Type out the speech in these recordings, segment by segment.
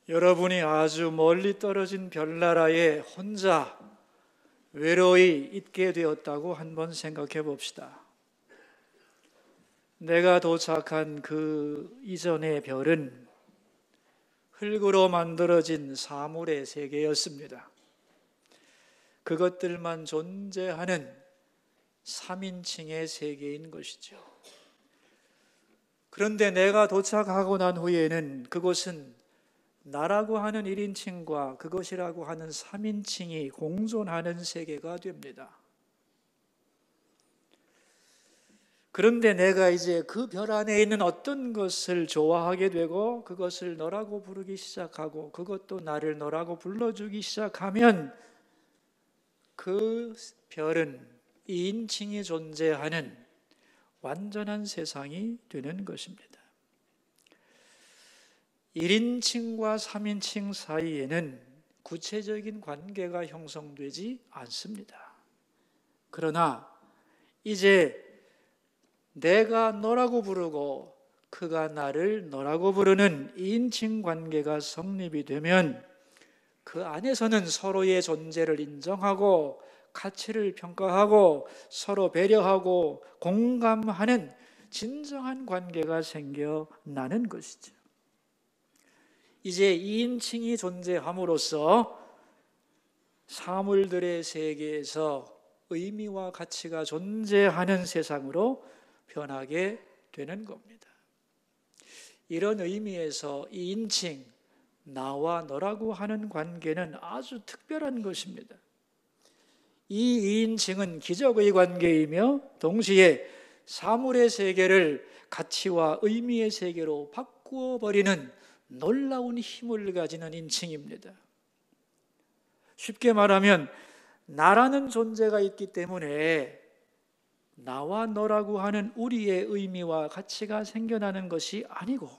여러분이 아주 멀리 떨어진 별나라에 혼자 외로이 있게 되었다고 한번 생각해 봅시다. 내가 도착한 그 이전의 별은 흙으로 만들어진 사물의 세계였습니다. 그것들만 존재하는 3인칭의 세계인 것이죠. 그런데 내가 도착하고 난 후에는 그곳은 나라고 하는 1인칭과 그것이라고 하는 3인칭이 공존하는 세계가 됩니다. 그런데 내가 이제 그 별 안에 있는 어떤 것을 좋아하게 되고 그것을 너라고 부르기 시작하고 그것도 나를 너라고 불러주기 시작하면 그 별은 2인칭이 존재하는 완전한 세상이 되는 것입니다. 1인칭과 3인칭 사이에는 구체적인 관계가 형성되지 않습니다. 그러나 이제 내가 너라고 부르고 그가 나를 너라고 부르는 2인칭 관계가 성립이 되면 그 안에서는 서로의 존재를 인정하고 가치를 평가하고 서로 배려하고 공감하는 진정한 관계가 생겨나는 것이죠. 이제 2인칭이 존재함으로써 사물들의 세계에서 의미와 가치가 존재하는 세상으로 변하게 되는 겁니다. 이런 의미에서 2인칭, 나와 너라고 하는 관계는 아주 특별한 것입니다. 이 2인칭은 기적의 관계이며 동시에 사물의 세계를 가치와 의미의 세계로 바꾸어 버리는 놀라운 힘을 가지는 인칭입니다. 쉽게 말하면 나라는 존재가 있기 때문에 나와 너라고 하는 우리의 의미와 가치가 생겨나는 것이 아니고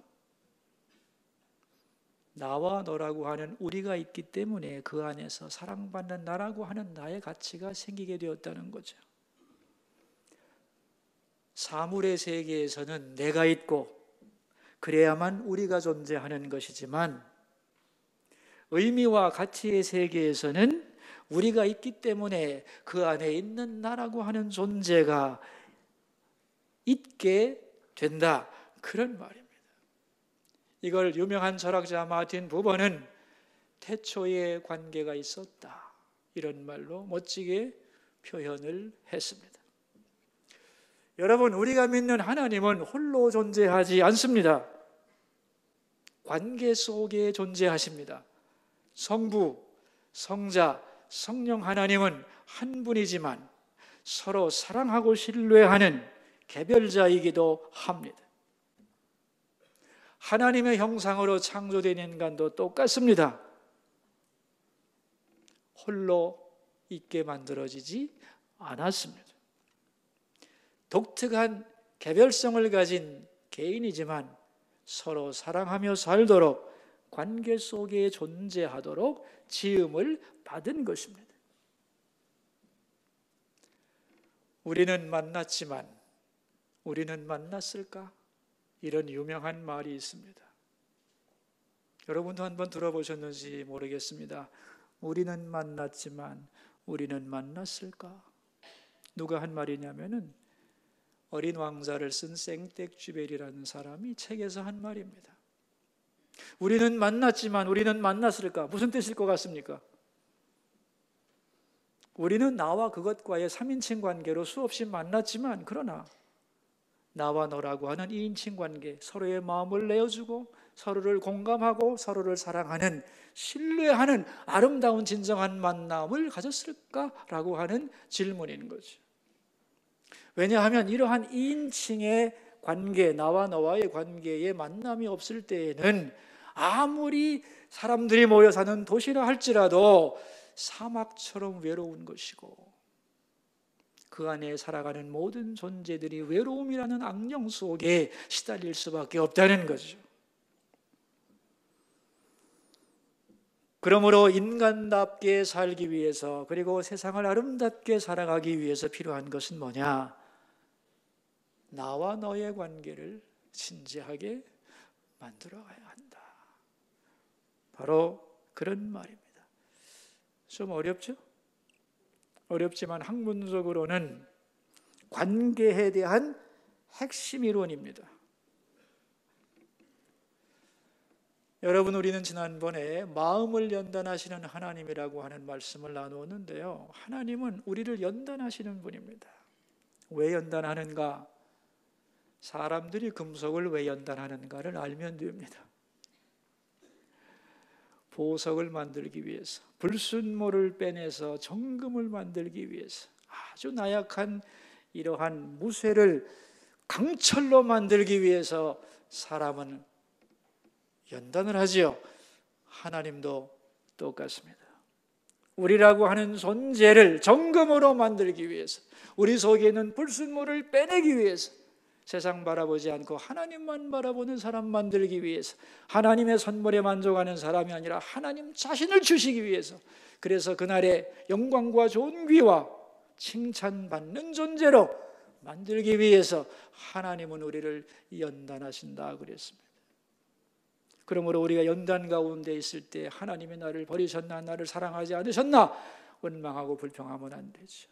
나와 너라고 하는 우리가 있기 때문에 그 안에서 사랑받는 나라고 하는 나의 가치가 생기게 되었다는 거죠. 사물의 세계에서는 내가 있고 그래야만 우리가 존재하는 것이지만 의미와 가치의 세계에서는 우리가 있기 때문에 그 안에 있는 나라고 하는 존재가 있게 된다. 그런 말입니다. 이걸 유명한 철학자 마틴 부버는 태초에 관계가 있었다. 이런 말로 멋지게 표현을 했습니다. 여러분, 우리가 믿는 하나님은 홀로 존재하지 않습니다. 관계 속에 존재하십니다. 성부, 성자, 성령 하나님은 한 분이지만 서로 사랑하고 신뢰하는 개별자이기도 합니다. 하나님의 형상으로 창조된 인간도 똑같습니다. 홀로 있게 만들어지지 않았습니다. 독특한 개별성을 가진 개인이지만 서로 사랑하며 살도록 관계 속에 존재하도록 지음을 받은 것입니다. 우리는 만났지만 우리는 만났을까? 이런 유명한 말이 있습니다. 여러분도 한번 들어보셨는지 모르겠습니다. 우리는 만났지만 우리는 만났을까? 누가 한 말이냐면은 어린 왕자를 쓴 생텍쥐베리라는 사람이 책에서 한 말입니다. 우리는 만났지만 우리는 만났을까? 무슨 뜻일 것 같습니까? 우리는 나와 그것과의 3인칭 관계로 수없이 만났지만 그러나 나와 너라고 하는 2인칭 관계, 서로의 마음을 내어주고 서로를 공감하고 서로를 사랑하는, 신뢰하는 아름다운 진정한 만남을 가졌을까라고 하는 질문인 거죠. 왜냐하면 이러한 2인칭의 관계, 나와 너와의 관계에 만남이 없을 때에는 아무리 사람들이 모여 사는 도시라 할지라도 사막처럼 외로운 것이고 그 안에 살아가는 모든 존재들이 외로움이라는 악령 속에 시달릴 수밖에 없다는 거죠. 그러므로 인간답게 살기 위해서 그리고 세상을 아름답게 살아가기 위해서 필요한 것은 뭐냐? 나와 너의 관계를 진지하게 만들어가야 한다. 바로 그런 말입니다. 좀 어렵죠? 어렵지만 학문적으로는 관계에 대한 핵심 이론입니다. 여러분, 우리는 지난번에 마음을 연단하시는 하나님이라고 하는 말씀을 나누었는데요, 하나님은 우리를 연단하시는 분입니다. 왜 연단하는가? 사람들이 금속을 왜 연단하는가를 알면 됩니다. 보석을 만들기 위해서, 불순물을 빼내서 정금을 만들기 위해서, 아주 나약한 이러한 무쇠를 강철로 만들기 위해서 사람은 연단을 하지요. 하나님도 똑같습니다. 우리라고 하는 존재를 정금으로 만들기 위해서, 우리 속에 있는 불순물을 빼내기 위해서, 세상 바라보지 않고 하나님만 바라보는 사람 만들기 위해서, 하나님의 선물에 만족하는 사람이 아니라 하나님 자신을 주시기 위해서, 그래서 그날의 영광과 존귀와 칭찬받는 존재로 만들기 위해서 하나님은 우리를 연단하신다 그랬습니다. 그러므로 우리가 연단 가운데 있을 때 하나님이 나를 버리셨나, 나를 사랑하지 않으셨나 원망하고 불평하면 안 되죠.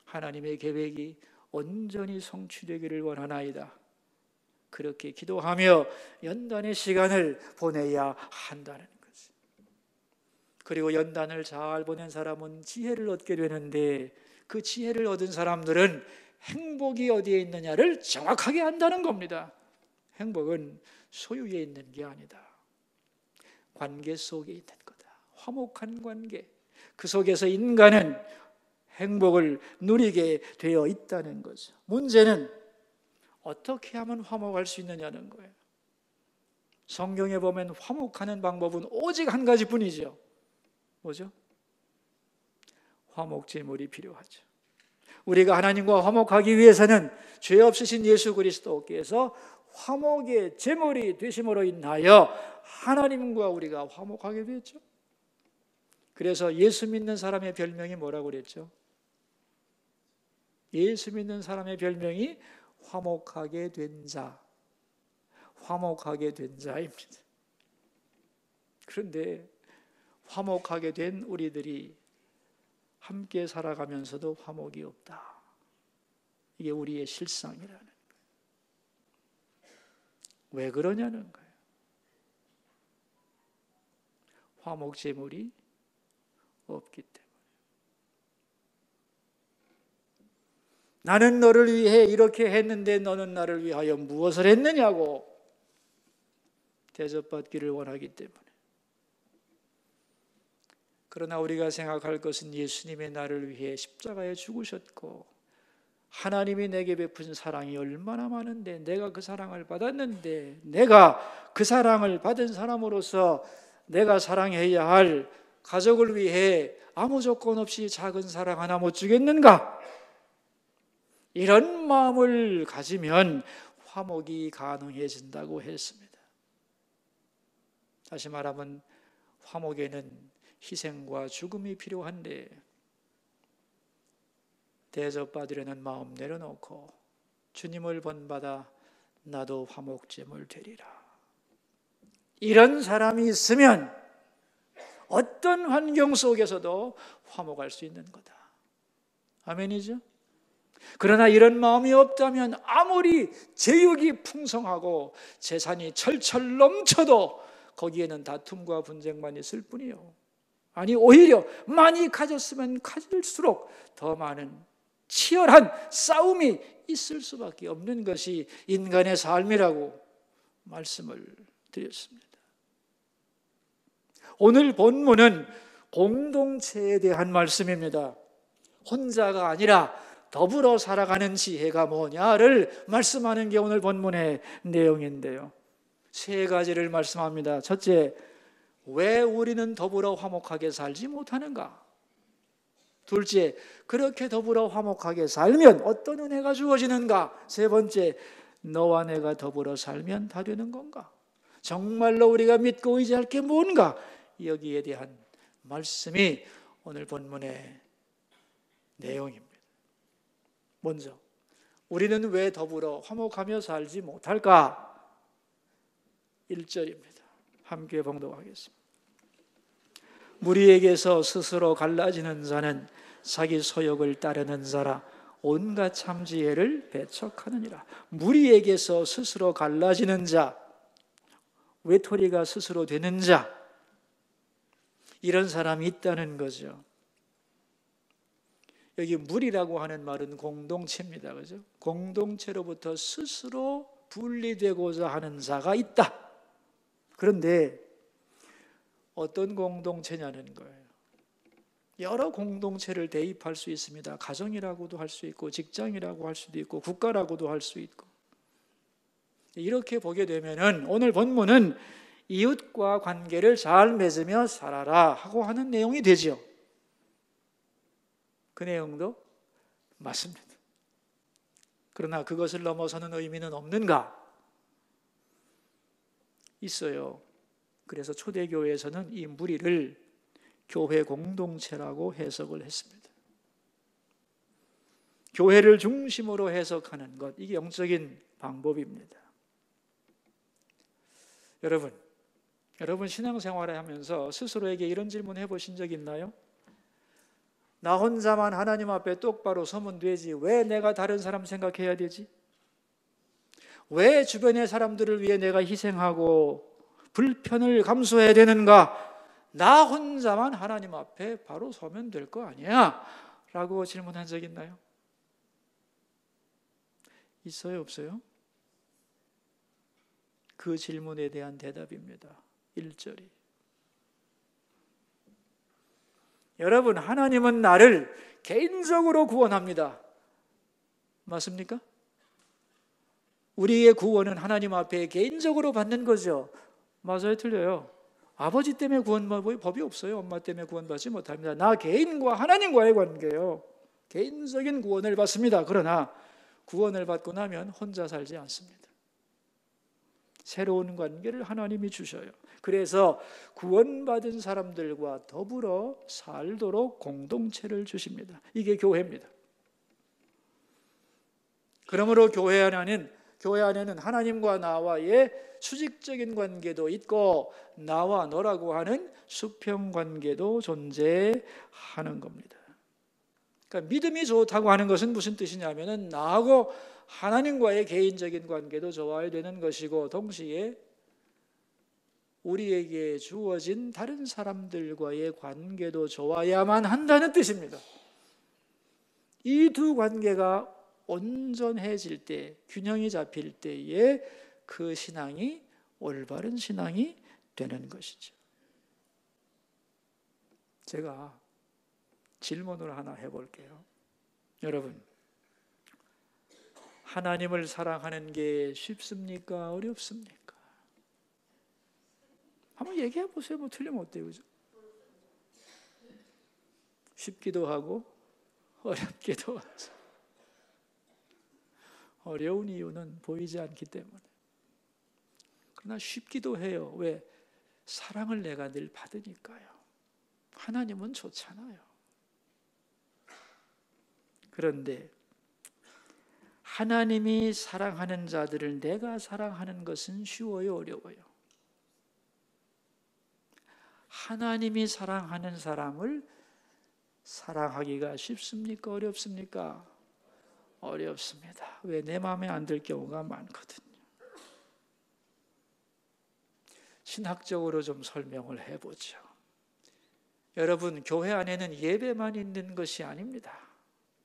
하나님의 계획이 온전히 성취되기를 원하나이다. 그렇게 기도하며 연단의 시간을 보내야 한다는 거지. 그리고 연단을 잘 보낸 사람은 지혜를 얻게 되는데, 그 지혜를 얻은 사람들은 행복이 어디에 있느냐를 정확하게 안다는 겁니다. 행복은 소유에 있는 게 아니다. 관계 속에 있는 거다. 화목한 관계. 그 속에서 인간은 행복을 누리게 되어 있다는 거죠. 문제는 어떻게 하면 화목할 수 있느냐는 거예요. 성경에 보면 화목하는 방법은 오직 한 가지뿐이죠. 뭐죠? 화목제물이 필요하죠. 우리가 하나님과 화목하기 위해서는 죄 없으신 예수 그리스도께서 화목의 제물이 되심으로 인하여 하나님과 우리가 화목하게 됐죠. 그래서 예수 믿는 사람의 별명이 뭐라고 그랬죠? 예수 믿는 사람의 별명이 화목하게 된 자, 화목하게 된 자입니다. 그런데 화목하게 된 우리들이 함께 살아가면서도 화목이 없다. 이게 우리의 실상이라는 거예요. 왜 그러냐는 거예요. 화목제물이 없기 때문에. 나는 너를 위해 이렇게 했는데 너는 나를 위하여 무엇을 했느냐고 대접받기를 원하기 때문에. 그러나 우리가 생각할 것은 예수님의 나를 위해 십자가에 죽으셨고, 하나님이 내게 베푼 사랑이 얼마나 많은데, 내가 그 사랑을 받았는데, 내가 그 사랑을 받은 사람으로서 내가 사랑해야 할 가족을 위해 아무 조건 없이 작은 사랑 하나 못 주겠는가? 이런 마음을 가지면 화목이 가능해진다고 했습니다. 다시 말하면 화목에는 희생과 죽음이 필요한데, 대접받으려는 마음 내려놓고 주님을 본받아 나도 화목제물 되리라. 이런 사람이 있으면 어떤 환경 속에서도 화목할 수 있는 거다. 아멘이죠? 그러나 이런 마음이 없다면 아무리 제육이 풍성하고 재산이 철철 넘쳐도 거기에는 다툼과 분쟁만 있을 뿐이요. 아니, 오히려 많이 가졌으면 가질수록 더 많은 치열한 싸움이 있을 수밖에 없는 것이 인간의 삶이라고 말씀을 드렸습니다. 오늘 본문은 공동체에 대한 말씀입니다. 혼자가 아니라 더불어 살아가는 지혜가 뭐냐를 말씀하는 게 오늘 본문의 내용인데요. 세 가지를 말씀합니다. 첫째, 왜 우리는 더불어 화목하게 살지 못하는가? 둘째, 그렇게 더불어 화목하게 살면 어떤 은혜가 주어지는가? 세 번째, 너와 내가 더불어 살면 다 되는 건가? 정말로 우리가 믿고 의지할 게 뭔가? 여기에 대한 말씀이 오늘 본문의 내용입니다. 먼저, 우리는 왜 더불어 화목하며 살지 못할까? 1절입니다. 함께 봉독하겠습니다. 무리에게서 스스로 갈라지는 자는 자기 소욕을 따르는 자라 온갖 참지혜를 배척하느니라. 무리에게서 스스로 갈라지는 자, 외톨이가 스스로 되는 자, 이런 사람이 있다는 거죠. 여기 무리라고 하는 말은 공동체입니다. 그죠? 공동체로부터 스스로 분리되고자 하는 자가 있다. 그런데 어떤 공동체냐는 거예요. 여러 공동체를 대입할 수 있습니다. 가정이라고도 할 수 있고, 직장이라고 할 수도 있고, 국가라고도 할 수 있고. 이렇게 보게 되면은 오늘 본문은 이웃과 관계를 잘 맺으며 살아라 하고 하는 내용이 되죠. 그 내용도 맞습니다. 그러나 그것을 넘어서는 의미는 없는가? 있어요. 그래서 초대교회에서는 이 무리를 교회 공동체라고 해석을 했습니다. 교회를 중심으로 해석하는 것, 이게 영적인 방법입니다. 여러분 신앙생활을 하면서 스스로에게 이런 질문 해보신 적 있나요? 나 혼자만 하나님 앞에 똑바로 서면 되지, 왜 내가 다른 사람 생각해야 되지? 왜 주변의 사람들을 위해 내가 희생하고 불편을 감수해야 되는가? 나 혼자만 하나님 앞에 바로 서면 될 거 아니야? 라고 질문한 적 있나요? 있어요, 없어요? 그 질문에 대한 대답입니다. 1절이. 여러분, 하나님은 나를 개인적으로 구원합니다. 맞습니까? 우리의 구원은 하나님 앞에 개인적으로 받는 거죠. 맞아요, 틀려요? 아버지 때문에 구원받을 법이 없어요. 엄마 때문에 구원받지 못합니다. 나 개인과 하나님과의 관계예요. 개인적인 구원을 받습니다. 그러나 구원을 받고 나면 혼자 살지 않습니다. 새로운 관계를 하나님이 주셔요. 그래서 구원받은 사람들과 더불어 살도록 공동체를 주십니다. 이게 교회입니다. 그러므로 교회 안에는 하나님과 나와의 수직적인 관계도 있고 나와 너라고 하는 수평 관계도 존재하는 겁니다. 그러니까 믿음이 좋다고 하는 것은 무슨 뜻이냐면은 나하고 하나님과의 개인적인 관계도 좋아야 되는 것이고 동시에 우리에게 주어진 다른 사람들과의 관계도 좋아야만 한다는 뜻입니다. 이 두 관계가 온전해질 때, 균형이 잡힐 때에 그 신앙이 올바른 신앙이 되는 것이죠. 제가 질문을 하나 해볼게요. 여러분, 하나님을 사랑하는 게 쉽습니까? 어렵습니까? 한번 얘기해 보세요. 뭐 틀리면 어때요? 그죠? 쉽기도 하고 어렵기도 하죠. 어려운 이유는 보이지 않기 때문에. 그러나 쉽기도 해요. 왜? 사랑을 내가 늘 받으니까요. 하나님은 좋잖아요. 그런데 하나님이 사랑하는 자들을 내가 사랑하는 것은 쉬워요, 어려워요? 하나님이 사랑하는 사람을 사랑하기가 쉽습니까? 어렵습니까? 어렵습니다. 왜? 내 마음에 안 들 경우가 많거든요. 신학적으로 좀 설명을 해보죠. 여러분, 교회 안에는 예배만 있는 것이 아닙니다.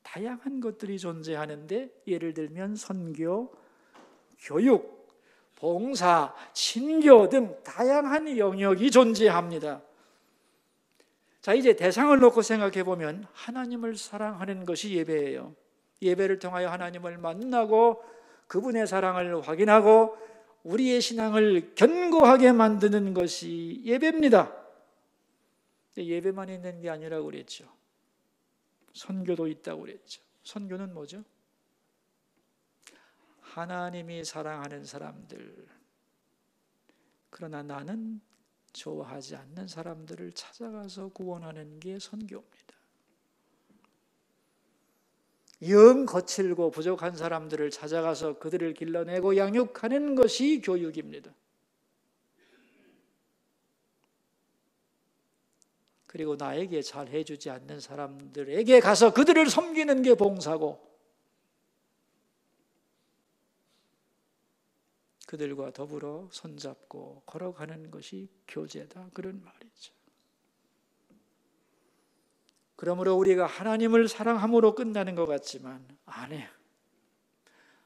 다양한 것들이 존재하는데 예를 들면 선교, 교육, 봉사, 친교 등 다양한 영역이 존재합니다. 자, 이제 대상을 놓고 생각해 보면 하나님을 사랑하는 것이 예배예요. 예배를 통하여 하나님을 만나고 그분의 사랑을 확인하고 우리의 신앙을 견고하게 만드는 것이 예배입니다. 예배만 있는 게 아니라고 그랬죠. 선교도 있다고 그랬죠. 선교는 뭐죠? 하나님이 사랑하는 사람들, 그러나 나는 좋아하지 않는 사람들을 찾아가서 구원하는 게 선교입니다. 영 거칠고 부족한 사람들을 찾아가서 그들을 길러내고 양육하는 것이 교육입니다. 그리고 나에게 잘 해주지 않는 사람들에게 가서 그들을 섬기는 게 봉사고, 그들과 더불어 손잡고 걸어가는 것이 교제다, 그런 말이죠. 그러므로 우리가 하나님을 사랑함으로 끝나는 것 같지만 아니에요.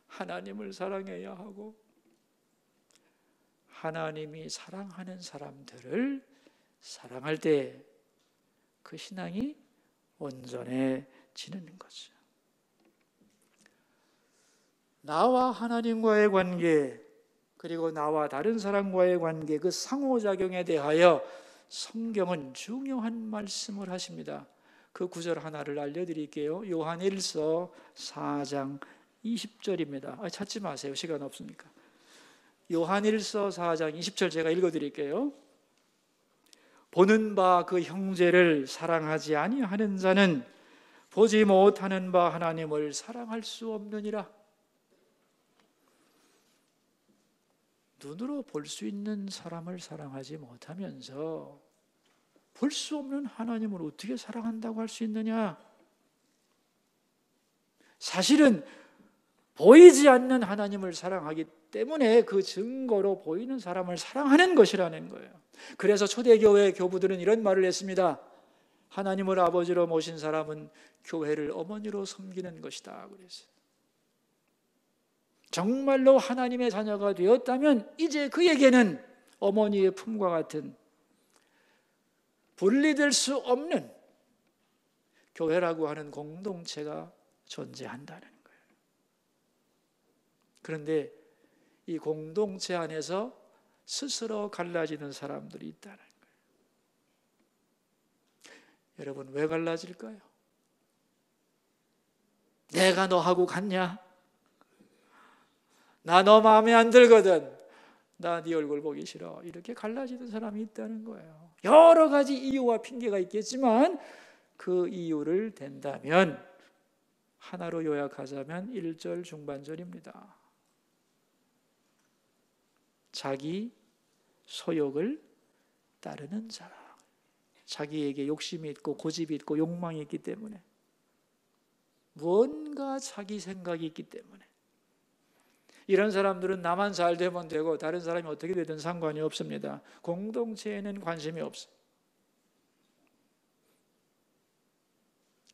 하나님을 사랑해야 하고 하나님이 사랑하는 사람들을 사랑할 때 그 신앙이 온전해지는 거죠. 나와 하나님과의 관계, 그리고 나와 다른 사람과의 관계, 그 상호작용에 대하여 성경은 중요한 말씀을 하십니다. 그 구절 하나를 알려드릴게요. 요한일서 4장 20절입니다. 찾지 마세요. 시간 없으니까. 요한일서 4장 20절 제가 읽어드릴게요. 보는 바 그 형제를 사랑하지 아니하는 자는 보지 못하는 바 하나님을 사랑할 수 없느니라. 눈으로 볼 수 있는 사람을 사랑하지 못하면서 볼 수 없는 하나님을 어떻게 사랑한다고 할 수 있느냐? 사실은 보이지 않는 하나님을 사랑하기 때문에 그 증거로 보이는 사람을 사랑하는 것이라는 거예요. 그래서 초대교회 교부들은 이런 말을 했습니다. 하나님을 아버지로 모신 사람은 교회를 어머니로 섬기는 것이다 그랬어요. 정말로 하나님의 자녀가 되었다면 이제 그에게는 어머니의 품과 같은 분리될 수 없는 교회라고 하는 공동체가 존재한다는 거예요. 그런데 이 공동체 안에서 스스로 갈라지는 사람들이 있다는 거예요. 여러분, 왜 갈라질까요? 내가 너하고 같냐? 나 너 마음에 안 들거든. 나 네 얼굴 보기 싫어. 이렇게 갈라지는 사람이 있다는 거예요. 여러 가지 이유와 핑계가 있겠지만 그 이유를 댄다면 하나로 요약하자면 1절 중반절입니다. 자기 소욕을 따르는 자라. 자기에게 욕심이 있고 고집이 있고 욕망이 있기 때문에, 무언가 자기 생각이 있기 때문에, 이런 사람들은 나만 잘 되면 되고 다른 사람이 어떻게 되든 상관이 없습니다. 공동체에는 관심이 없어요.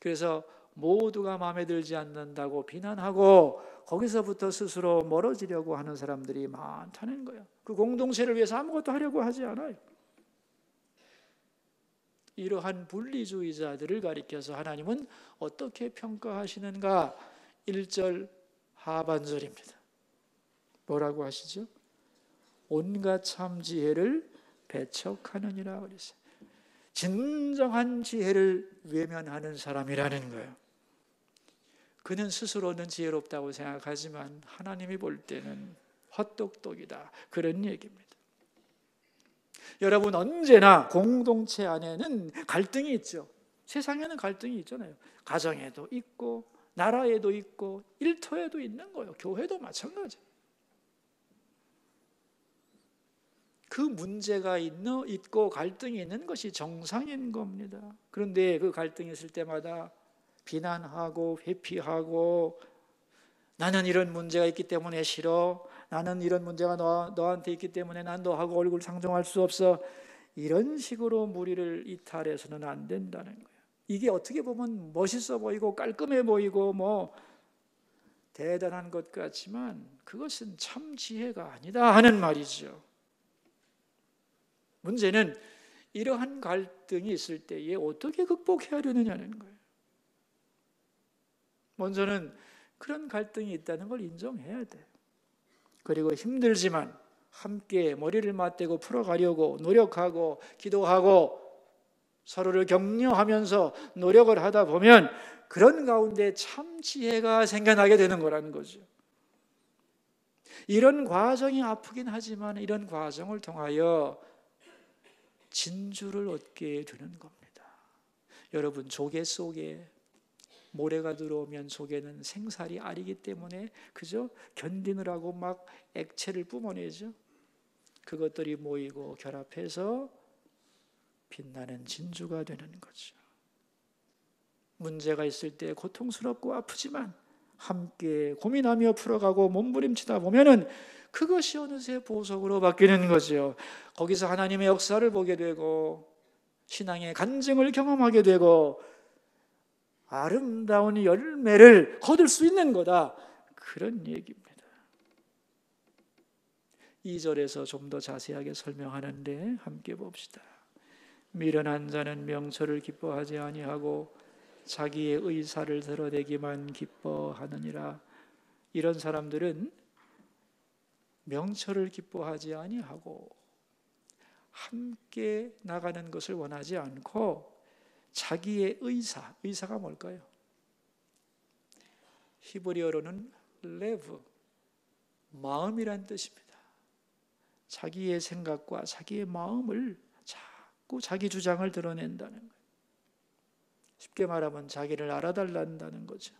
그래서 모두가 마음에 들지 않는다고 비난하고 거기서부터 스스로 멀어지려고 하는 사람들이 많다는 거예요. 그 공동체를 위해서 아무것도 하려고 하지 않아요. 이러한 분리주의자들을 가리켜서 하나님은 어떻게 평가하시는가? 1절 하반절입니다. 뭐라고 하시죠? 온갖 참 지혜를 배척하느니라 그랬어요. 진정한 지혜를 외면하는 사람이라는 거예요. 그는 스스로는 지혜롭다고 생각하지만 하나님이 볼 때는 헛똑똑이다, 그런 얘기입니다. 여러분, 언제나 공동체 안에는 갈등이 있죠. 세상에는 갈등이 있잖아요. 가정에도 있고 나라에도 있고 일터에도 있는 거예요. 교회도 마찬가지. 그 문제가 있고 갈등이 있는 것이 정상인 겁니다. 그런데 그 갈등이 있을 때마다 비난하고 회피하고, 나는 이런 문제가 있기 때문에 싫어, 나는 이런 문제가 너한테 있기 때문에 난 너하고 얼굴 상종할 수 없어, 이런 식으로 무리를 이탈해서는 안 된다는 거예요. 이게 어떻게 보면 멋있어 보이고 깔끔해 보이고 뭐 대단한 것 같지만 그것은 참 지혜가 아니다 하는 말이죠. 문제는 이러한 갈등이 있을 때에 어떻게 극복해야 되느냐는 거예요. 먼저는 그런 갈등이 있다는 걸 인정해야 돼요. 그리고 힘들지만 함께 머리를 맞대고 풀어가려고 노력하고 기도하고 서로를 격려하면서 노력을 하다 보면 그런 가운데 참 지혜가 생겨나게 되는 거라는 거죠. 이런 과정이 아프긴 하지만 이런 과정을 통하여 진주를 얻게 되는 겁니다. 여러분, 조개 속에 모래가 들어오면 조개는 생살이 아리기 때문에 그죠? 견디느라고 막 액체를 뿜어내죠. 그것들이 모이고 결합해서 빛나는 진주가 되는 거죠. 문제가 있을 때 고통스럽고 아프지만 함께 고민하며 풀어가고 몸부림치다 보면은 그것이 어느새 보석으로 바뀌는 거죠. 거기서 하나님의 역사를 보게 되고 신앙의 간증을 경험하게 되고 아름다운 열매를 거둘 수 있는 거다. 그런 얘기입니다. 2절에서 좀 더 자세하게 설명하는데 함께 봅시다. 미련한 자는 명철을 기뻐하지 아니하고 자기의 의사를 드러내기만 기뻐하느니라. 이런 사람들은 명철을 기뻐하지 아니하고 함께 나가는 것을 원하지 않고 자기의 의사가 뭘까요? 히브리어로는 레브, 마음이란 뜻입니다. 자기의 생각과 자기의 마음을 자꾸 자기 주장을 드러낸다는 거예요. 쉽게 말하면 자기를 알아달란다는 거죠.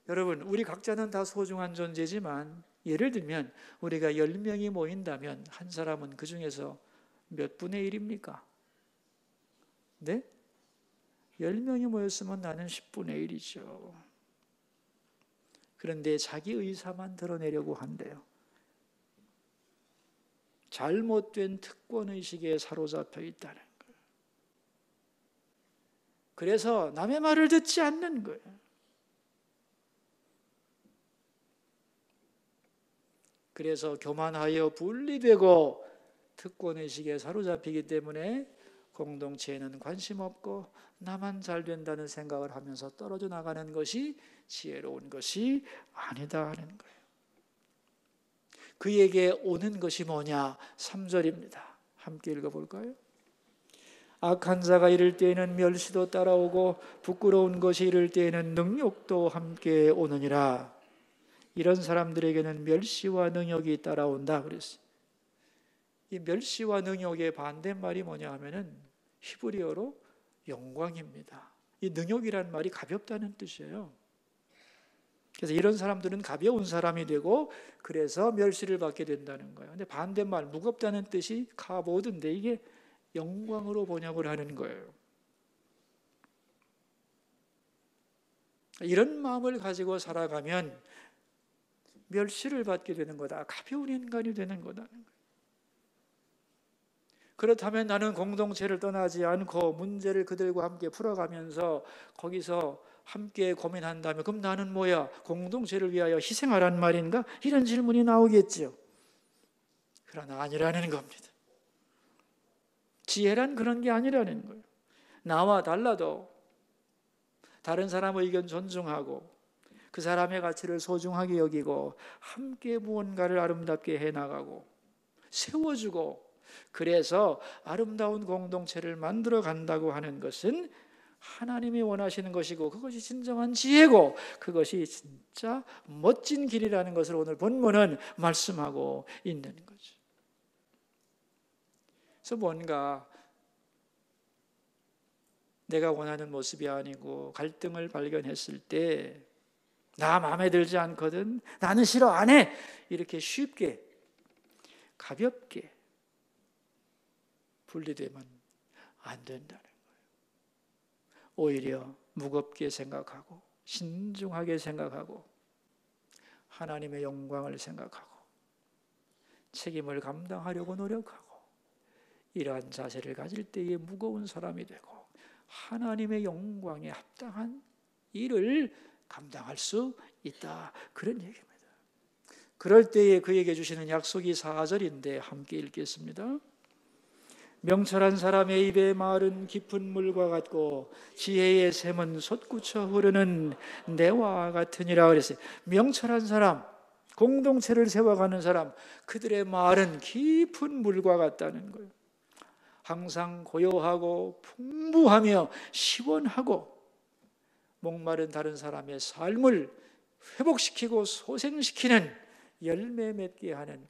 여러분, 우리 각자는 다 소중한 존재지만 예를 들면 우리가 10명이 모인다면 한 사람은 그 중에서 몇 분의 1입니까? 네? 10명이 모였으면 나는 10분의 1이죠. 그런데 자기 의사만 드러내려고 한대요. 잘못된 특권의식에 사로잡혀 있다는 거예요. 그래서 남의 말을 듣지 않는 거예요. 그래서 교만하여 분리되고 특권의식에 사로잡히기 때문에 공동체에는 관심 없고 나만 잘 된다는 생각을 하면서 떨어져 나가는 것이 지혜로운 것이 아니다 하는 거예요. 그에게 오는 것이 뭐냐? 3절입니다. 함께 읽어볼까요? 악한 자가 이를 때에는 멸시도 따라오고 부끄러운 것이 이를 때에는 능욕도 함께 오느니라. 이런 사람들에게는 멸시와 능욕이 따라온다 그랬어요. 이 멸시와 능욕의 반대말이 뭐냐 하면은 히브리어로 영광입니다. 이 능욕이란 말이 가볍다는 뜻이에요. 그래서 이런 사람들은 가벼운 사람이 되고 그래서 멸시를 받게 된다는 거예요. 근데 반대말 무겁다는 뜻이 카보드인데 이게 영광으로 번역을 하는 거예요. 이런 마음을 가지고 살아가면 멸시를 받게 되는 거다. 가벼운 인간이 되는 거다. 그렇다면 나는 공동체를 떠나지 않고 문제를 그들과 함께 풀어가면서 거기서 함께 고민한다면 그럼 나는 뭐야? 공동체를 위하여 희생하란 말인가? 이런 질문이 나오겠죠. 그러나 아니라는 겁니다. 지혜란 그런 게 아니라는 거예요. 나와 달라도 다른 사람의 의견 존중하고 그 사람의 가치를 소중하게 여기고 함께 무언가를 아름답게 해나가고 세워주고 그래서 아름다운 공동체를 만들어 간다고 하는 것은 하나님이 원하시는 것이고 그것이 진정한 지혜고 그것이 진짜 멋진 길이라는 것을 오늘 본문은 말씀하고 있는 거죠. 그래서 뭔가 내가 원하는 모습이 아니고 갈등을 발견했을 때 나 마음에 들지 않거든, 나는 싫어, 안 해, 이렇게 쉽게 가볍게 분리되면 안 된다는 거예요. 오히려 무겁게 생각하고 신중하게 생각하고 하나님의 영광을 생각하고 책임을 감당하려고 노력하고 이러한 자세를 가질 때에 무거운 사람이 되고 하나님의 영광에 합당한 일을 감당할 수 있다. 그런 얘기입니다. 그럴 때에 그에게 주시는 약속이 4절인데 함께 읽겠습니다. 명철한 사람의 입의 말은 깊은 물과 같고 지혜의 샘은 솟구쳐 흐르는 내와 같으니라 그랬어요. 명철한 사람, 공동체를 세워가는 사람, 그들의 말은 깊은 물과 같다는 거예요. 항상 고요하고 풍부하며 시원하고 목마른 다른 사람의 삶을 회복시키고 소생시키는 열매 맺게 하는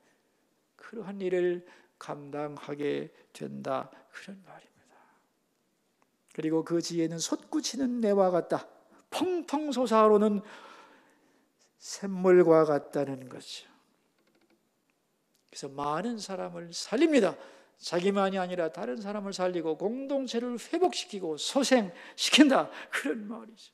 그러한 일을 감당하게 된다. 그런 말입니다. 그리고 그 지혜는 솟구치는 내와 같다. 펑펑 솟아오르는 샘물과 같다는 거죠. 그래서 많은 사람을 살립니다. 자기만이 아니라 다른 사람을 살리고 공동체를 회복시키고 소생시킨다, 그런 말이죠.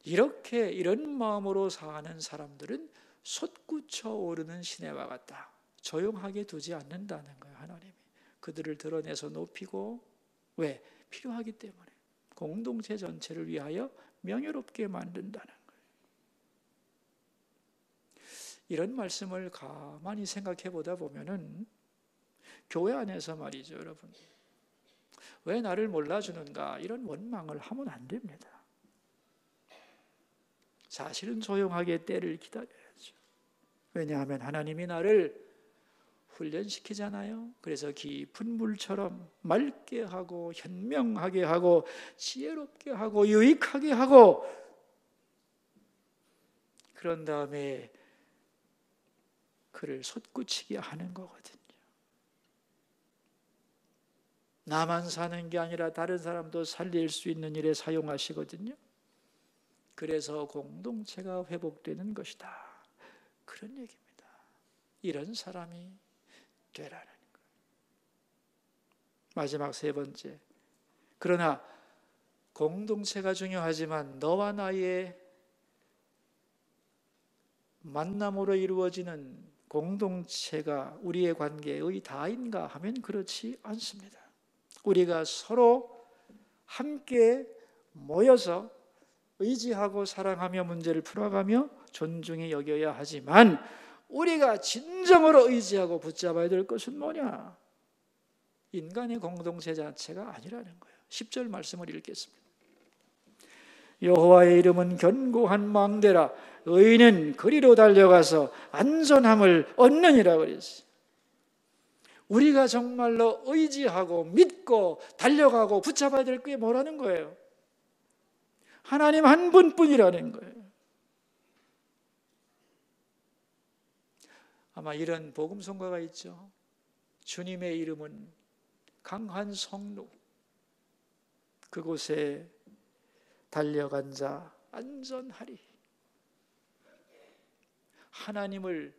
이런 마음으로 사는 사람들은 솟구쳐 오르는 시내와 같다. 조용하게 두지 않는다는 거예요. 하나님이 그들을 드러내서 높이고, 왜? 필요하기 때문에 공동체 전체를 위하여 명예롭게 만든다는 거예요. 이런 말씀을 가만히 생각해 보다 보면은 교회 안에서 말이죠, 여러분, 왜 나를 몰라주는가, 이런 원망을 하면 안 됩니다. 사실은 조용하게 때를 기다려야죠. 왜냐하면 하나님이 나를 훈련시키잖아요. 그래서 깊은 물처럼 맑게 하고 현명하게 하고 지혜롭게 하고 유익하게 하고, 그런 다음에 그를 솟구치게 하는 거거든요. 나만 사는 게 아니라 다른 사람도 살릴 수 있는 일에 사용하시거든요. 그래서 공동체가 회복되는 것이다, 그런 얘기입니다. 이런 사람이 되라는 거예요. 마지막 세 번째, 그러나 공동체가 중요하지만 너와 나의 만남으로 이루어지는 공동체가 우리의 관계의 다인가 하면 그렇지 않습니다. 우리가 서로 함께 모여서 의지하고 사랑하며 문제를 풀어가며 존중히 여겨야 하지만, 우리가 진정으로 의지하고 붙잡아야 될 것은 뭐냐? 인간의 공동체 자체가 아니라는 거예요. 10절 말씀을 읽겠습니다. 여호와의 이름은 견고한 망대라, 의인은 그리로 달려가서 안전함을 얻느니라 그랬어요. 우리가 정말로 의지하고 믿고 달려가고 붙잡아야 될 게 뭐라는 거예요? 하나님 한 분뿐이라는 거예요. 아마 이런 복음성가가 있죠. 주님의 이름은 강한 성루, 그곳에 달려간 자 안전하리. 하나님을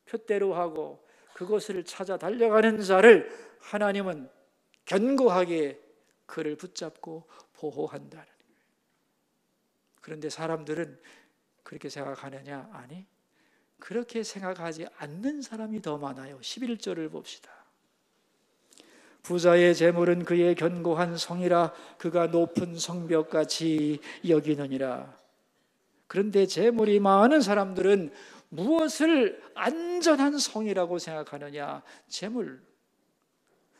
표대로 하고 그곳을 찾아 달려가는 자를 하나님은 견고하게 그를 붙잡고 보호한다는 거예요. 그런데 사람들은 그렇게 생각하느냐? 아니, 그렇게 생각하지 않는 사람이 더 많아요. 11절을 봅시다. 부자의 재물은 그의 견고한 성이라, 그가 높은 성벽같이 여기느니라. 그런데 재물이 많은 사람들은 무엇을 안전한 성이라고 생각하느냐? 재물.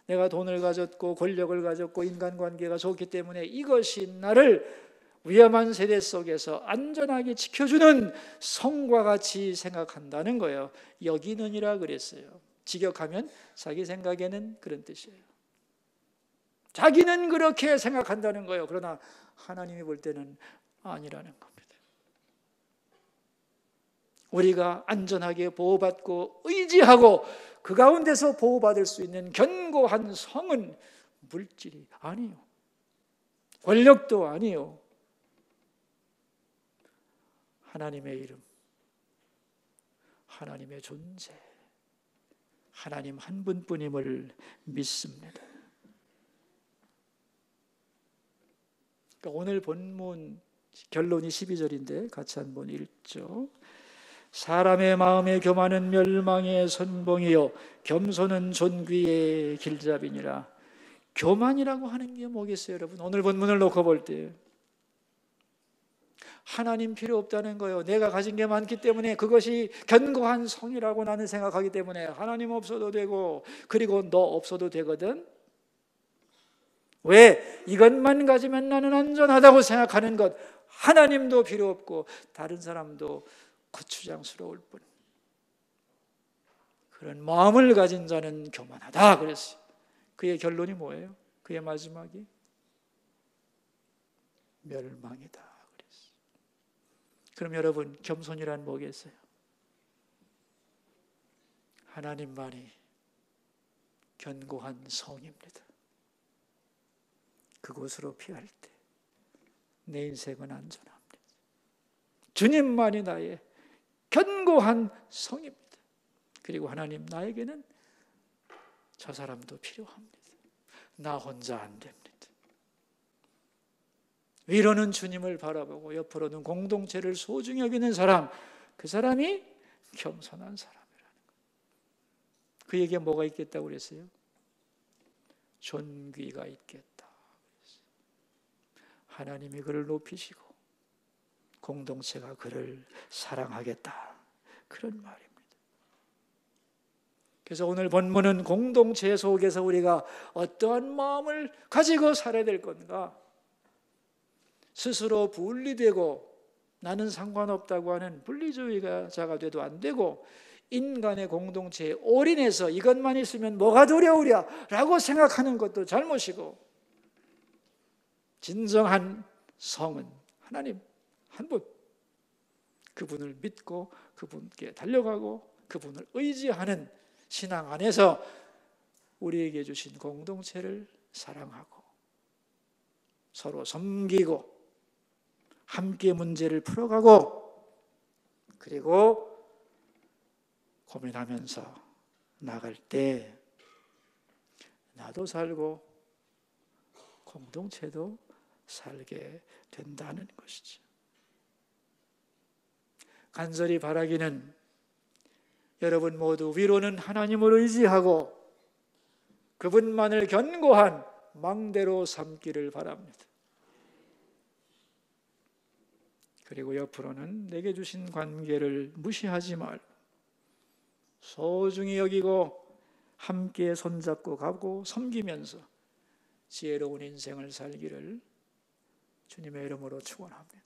내가 돈을 가졌고 권력을 가졌고 인간관계가 좋기 때문에 이것이 나를 위험한 세대 속에서 안전하게 지켜주는 성과 같이 생각한다는 거예요. 여기느니라 그랬어요. 직역하면 자기 생각에는 그런 뜻이에요. 자기는 그렇게 생각한다는 거예요. 그러나 하나님이 볼 때는 아니라는 겁니다. 우리가 안전하게 보호받고 의지하고 그 가운데서 보호받을 수 있는 견고한 성은 물질이 아니요, 권력도 아니요, 하나님의 이름, 하나님의 존재, 하나님 한 분뿐임을 믿습니다. 그러니까 오늘 본문 결론이 12절인데 같이 한번 읽죠. 사람의 마음의 교만은 멸망의 선봉이요 겸손은 존귀의 길잡이니라. 교만이라고 하는 게 뭐겠어요, 여러분? 오늘 본문을 놓고 볼 때 하나님 필요 없다는 거예요. 내가 가진 게 많기 때문에 그것이 견고한 성이라고 나는 생각하기 때문에 하나님 없어도 되고, 그리고 너 없어도 되거든. 왜? 이것만 가지면 나는 안전하다고 생각하는 것, 하나님도 필요 없고 다른 사람도 거추장스러울 뿐. 그런 마음을 가진 자는 교만하다 그랬어요. 그의 결론이 뭐예요? 그의 마지막이 멸망이다 그랬어요. 그럼 여러분, 겸손이란 뭐겠어요? 하나님만이 견고한 성입니다. 그곳으로 피할 때 내 인생은 안전합니다. 주님만이 나의 견고한 성입니다. 그리고 하나님, 나에게는 저 사람도 필요합니다. 나 혼자 안 됩니다. 위로는 주님을 바라보고 옆으로는 공동체를 소중히 여기는 사람, 그 사람이 겸손한 사람이라는 거예요. 그에게 뭐가 있겠다고 그랬어요? 존귀가 있겠다. 하나님이 그를 높이시고 공동체가 그를 사랑하겠다, 그런 말입니다. 그래서 오늘 본문은 공동체 속에서 우리가 어떠한 마음을 가지고 살아야 될 건가? 스스로 분리되고 나는 상관없다고 하는 분리주의자가 돼도 안 되고, 인간의 공동체에 올인해서 이것만 있으면 뭐가 두려우랴 라고 생각하는 것도 잘못이고, 진정한 성은 하나님 한 분, 그분을 믿고 그분께 달려가고 그분을 의지하는 신앙 안에서 우리에게 주신 공동체를 사랑하고 서로 섬기고 함께 문제를 풀어가고, 그리고 고민하면서 나갈 때 나도 살고 공동체도 살게 된다는 것이죠. 간절히 바라기는 여러분 모두 위로는 하나님을 의지하고 그분만을 견고한 망대로 삼기를 바랍니다. 그리고 옆으로는 내게 주신 관계를 무시하지 말고 소중히 여기고 함께 손잡고 가고 섬기면서 지혜로운 인생을 살기를 주님의 이름으로 축원합니다.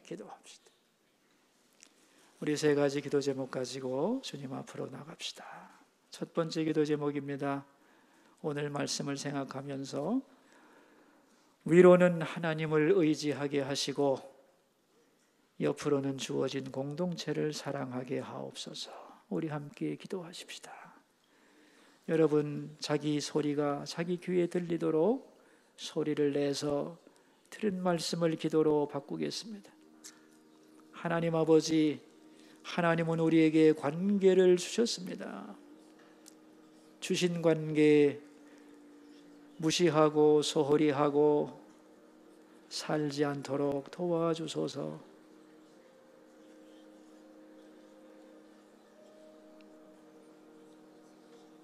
기도합시다. 우리 세 가지 기도 제목 가지고 주님 앞으로 나갑시다. 첫 번째 기도 제목입니다. 오늘 말씀을 생각하면서 위로는 하나님을 의지하게 하시고 옆으로는 주어진 공동체를 사랑하게 하옵소서. 우리 함께 기도하십시다. 여러분, 자기 소리가 자기 귀에 들리도록 소리를 내서 들은 말씀을 기도로 바꾸겠습니다. 하나님 아버지, 하나님은 우리에게 관계를 주셨습니다. 주신 관계 무시하고 소홀히 하고 살지 않도록 도와주소서.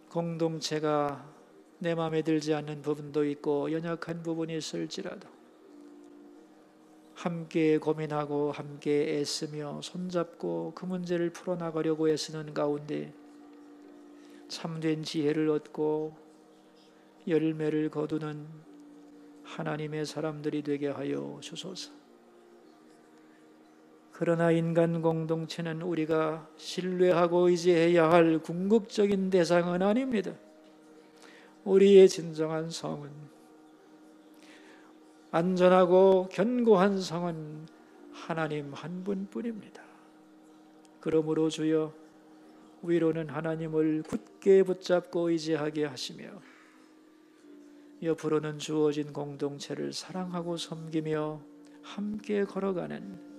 공동체가 내 마음에 들지 않는 부분도 있고 연약한 부분이 있을지라도 함께 고민하고 함께 애쓰며 손잡고 그 문제를 풀어나가려고 애쓰는 가운데 참된 지혜를 얻고 열매를 거두는 하나님의 사람들이 되게 하여 주소서. 그러나 인간 공동체는 우리가 신뢰하고 의지해야 할 궁극적인 대상은 아닙니다. 우리의 진정한 성은, 안전하고 견고한 성은 하나님 한 분뿐입니다. 그러므로 주여, 위로는 하나님을 굳게 붙잡고 의지하게 하시며 옆으로는 주어진 공동체를 사랑하고 섬기며 함께 걸어가는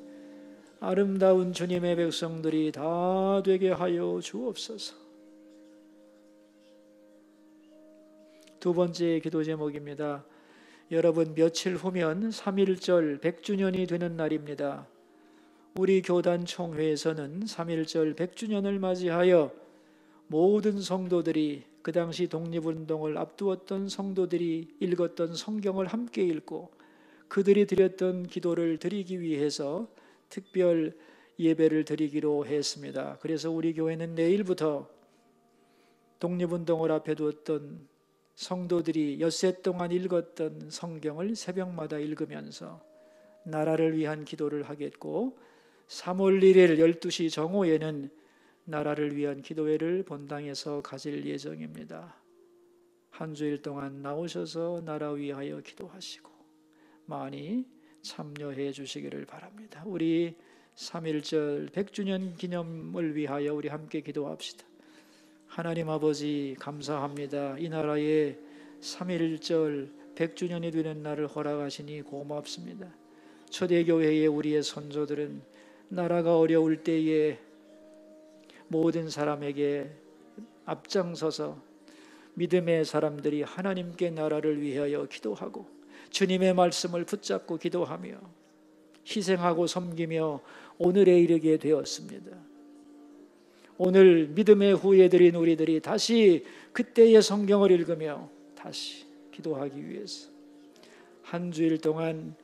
아름다운 주님의 백성들이 다 되게 하여 주옵소서. 두 번째 기도 제목입니다. 여러분, 며칠 후면 3.1절 100주년이 되는 날입니다. 우리 교단 총회에서는 3.1절 100주년을 맞이하여 모든 성도들이, 그 당시 독립운동을 앞두었던 성도들이 읽었던 성경을 함께 읽고 그들이 드렸던 기도를 드리기 위해서 특별 예배를 드리기로 했습니다. 그래서 우리 교회는 내일부터 독립운동을 앞에 두었던 성도들이 엿새 동안 읽었던 성경을 새벽마다 읽으면서 나라를 위한 기도를 하겠고, 3월 1일 12시 정오에는 나라를 위한 기도회를 본당에서 가질 예정입니다. 한 주일 동안 나오셔서 나라 위하여 기도하시고 많이 참여해 주시기를 바랍니다. 우리 3.1절 100주년 기념을 위하여 우리 함께 기도합시다. 하나님 아버지, 감사합니다. 이 나라에 3.1절 100주년이 되는 날을 허락하시니 고맙습니다. 초대교회의 우리의 선조들은 나라가 어려울 때에 모든 사람에게 앞장서서 믿음의 사람들이 하나님께 나라를 위하여 기도하고 주님의 말씀을 붙잡고 기도하며 희생하고 섬기며 오늘에 이르게 되었습니다. 오늘 믿음의 후예들인 우리들이 다시 그때의 성경을 읽으며 다시 기도하기 위해서 한 주일 동안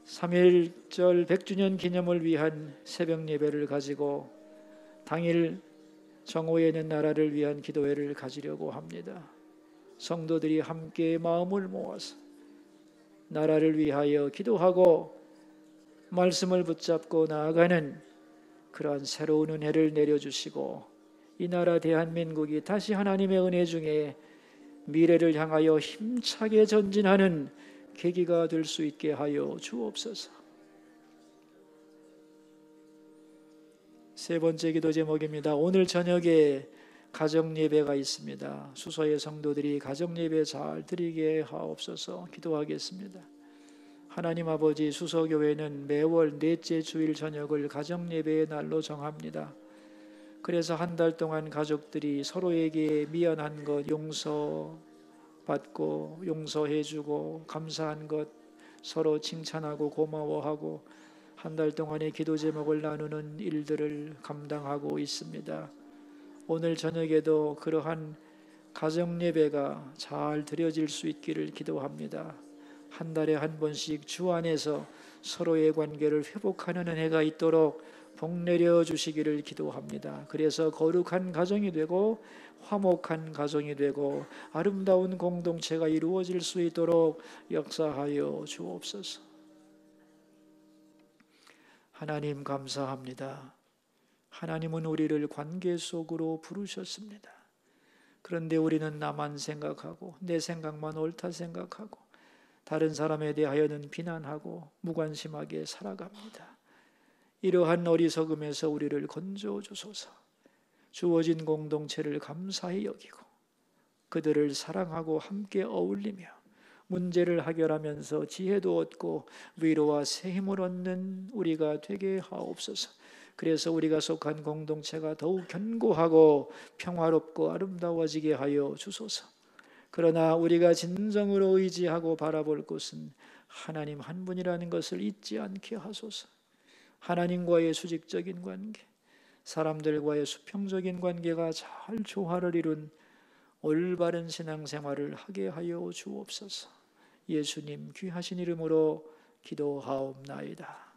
3.1절 100주년 기념을 위한 새벽 예배를 가지고 당일 정오에는 나라를 위한 기도회를 가지려고 합니다. 성도들이 함께 마음을 모아서 나라를 위하여 기도하고 말씀을 붙잡고 나아가는 그러한 새로운 은혜를 내려주시고 이 나라 대한민국이 다시 하나님의 은혜 중에 미래를 향하여 힘차게 전진하는 계기가 될 수 있게 하여 주옵소서. 세 번째 기도 제목입니다. 오늘 저녁에 가정예배가 있습니다. 수서의 성도들이 가정예배 잘 드리게 하옵소서. 기도하겠습니다. 하나님 아버지, 수서교회는 매월 넷째 주일 저녁을 가정예배의 날로 정합니다. 그래서 한 달 동안 가족들이 서로에게 미안한 것 용서받고 용서해주고 감사한 것 서로 칭찬하고 고마워하고 한 달 동안의 기도 제목을 나누는 일들을 감당하고 있습니다. 오늘 저녁에도 그러한 가정예배가 잘 드려질 수 있기를 기도합니다. 한 달에 한 번씩 주 안에서 서로의 관계를 회복하는 은혜가 있도록 복 내려 주시기를 기도합니다. 그래서 거룩한 가정이 되고 화목한 가정이 되고 아름다운 공동체가 이루어질 수 있도록 역사하여 주옵소서. 하나님 감사합니다. 하나님은 우리를 관계 속으로 부르셨습니다. 그런데 우리는 나만 생각하고 내 생각만 옳다 생각하고 다른 사람에 대하여는 비난하고 무관심하게 살아갑니다. 이러한 어리석음에서 우리를 건져 주소서. 주어진 공동체를 감사히 여기고 그들을 사랑하고 함께 어울리며 문제를 해결하면서 지혜도 얻고 위로와 새 힘을 얻는 우리가 되게 하옵소서. 그래서 우리가 속한 공동체가 더욱 견고하고 평화롭고 아름다워지게 하여 주소서. 그러나 우리가 진정으로 의지하고 바라볼 곳은 하나님 한 분이라는 것을 잊지 않게 하소서. 하나님과의 수직적인 관계, 사람들과의 수평적인 관계가 잘 조화를 이룬 올바른 신앙생활을 하게 하여 주옵소서. 예수님 귀하신 이름으로 기도하옵나이다.